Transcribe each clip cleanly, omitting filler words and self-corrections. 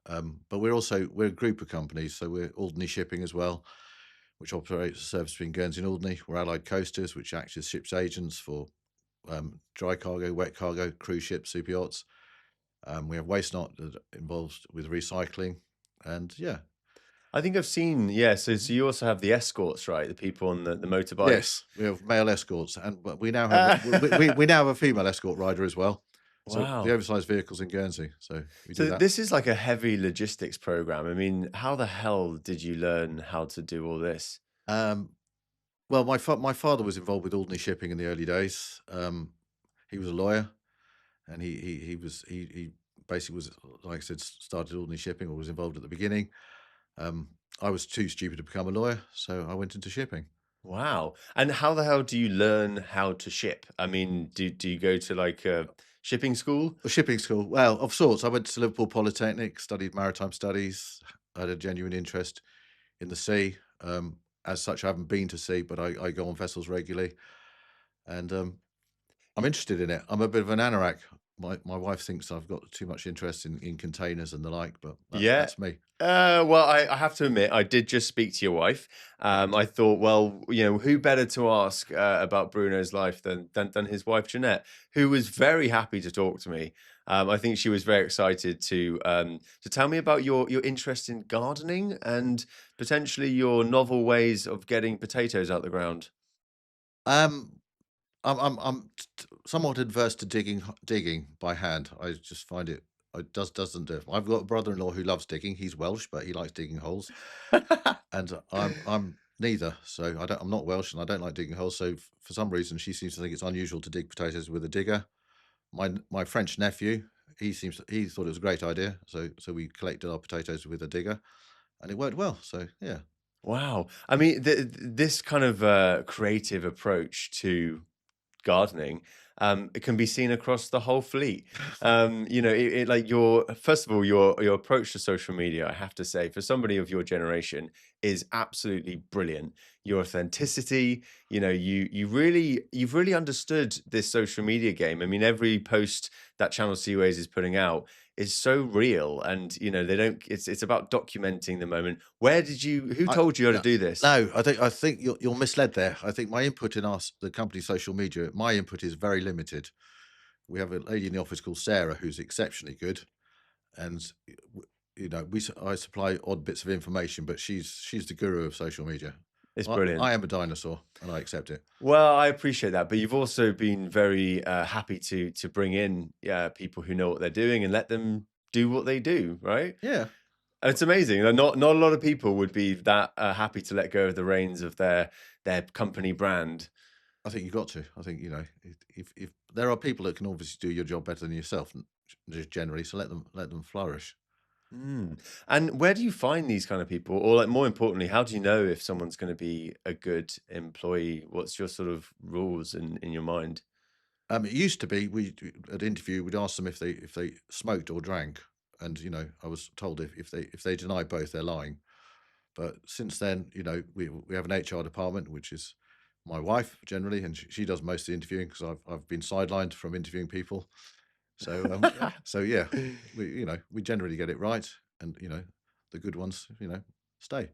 But we're a group of companies, so we're Alderney Shipping as well, which operates a service between Guernsey and Alderney. We're Allied Coasters, which acts as ships agents for dry cargo, wet cargo, cruise ships, super yachts. We have Waste Not that involved with recycling, and yeah. I think I've seen, yeah. So you also have the escorts, right? The people on the motorbikes. Yes, we have male escorts, and but we now have Uh, we now have a female escort rider as well. So the wow. oversized vehicles in Guernsey, so we do So that. this is like a heavy logistics program. I mean, how the hell did you learn how to do all this? Um, well, my father was involved with Alderney Shipping in the early days. He was a lawyer, and he basically was, like I said, started Alderney Shipping or was involved at the beginning. Um, I was too stupid to become a lawyer, so I went into shipping. Wow. And how the hell do you learn how to ship? I mean, do you go to like a shipping school? A shipping school, well, of sorts. I went to Liverpool Polytechnic, studied maritime studies. I had a genuine interest in the sea. As such, I haven't been to sea, but I go on vessels regularly, and I'm interested in it. I'm a bit of an anorak. My wife thinks I've got too much interest in containers and the like, but Yeah. that's me. Well, I have to admit, I did just speak to your wife. I thought, well, who better to ask about Bruno's life than his wife Jeanette, who was very happy to talk to me. I think she was very excited to tell me about your interest in gardening and potentially your novel ways of getting potatoes out the ground. Um, I'm somewhat adverse to digging by hand. I just find it doesn't do it. I've got a brother-in-law who loves digging. He's Welsh, but he likes digging holes, and I'm neither. So I'm not Welsh, and I don't like digging holes. So for some reason, she seems to think it's unusual to dig potatoes with a digger. My French nephew, he thought it was a great idea. So we collected our potatoes with a digger, and it worked well. So yeah. Wow. I mean, this kind of creative approach to gardening, it can be seen across the whole fleet. Like your first of all, your approach to social media, I have to say, for somebody of your generation, is absolutely brilliant. Your authenticity, you've really understood this social media game. I mean, every post that Channel Seaways is putting out is so real, and they don't. It's about documenting the moment. Who I told you how to no, do this? no, I think you're misled there. I think my input in the company's social media, my input is very limited. We have a lady in the office called Sarah who's exceptionally good, and I supply odd bits of information, but she's the guru of social media. It's I brilliant. am a dinosaur, and I accept it. Well, I appreciate that, but you've also been very happy to bring in people who know what they're doing and let them do what they do, right? Yeah, And it's amazing. Not a lot of people would be that happy to let go of the reins of their company brand. I think you've got to. I think if there are people that can obviously do your job better than yourself, just generally, so let them flourish. Mm. And where do you find these kind of people, or like more importantly, how do you know if someone's going to be a good employee? What's your sort of rules in your mind? It used to be we at interview we'd ask them if they smoked or drank, and I was told if they deny both, they're lying. But since then, we have an HR department, which is my wife generally, and she does most of the interviewing because I've been sidelined from interviewing people. So so yeah, we generally get it right, and the good ones stay.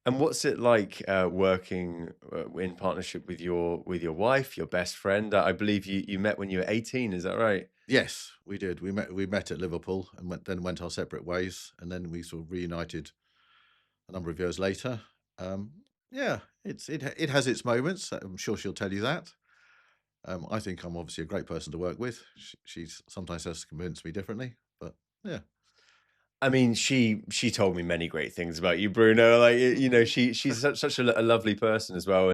And what's it like working in partnership with your wife, your best friend? I believe you met when you were 18. Is that right? Yes, we did. We met at Liverpool and went our separate ways, and then we sort of reunited a number of years later. Yeah, it has its moments. I'm sure she'll tell you that. I think I'm obviously a great person to work with. She's sometimes has to convince me differently, but yeah. I mean, she told me many great things about you, Bruno. Like she's such a lovely person as well.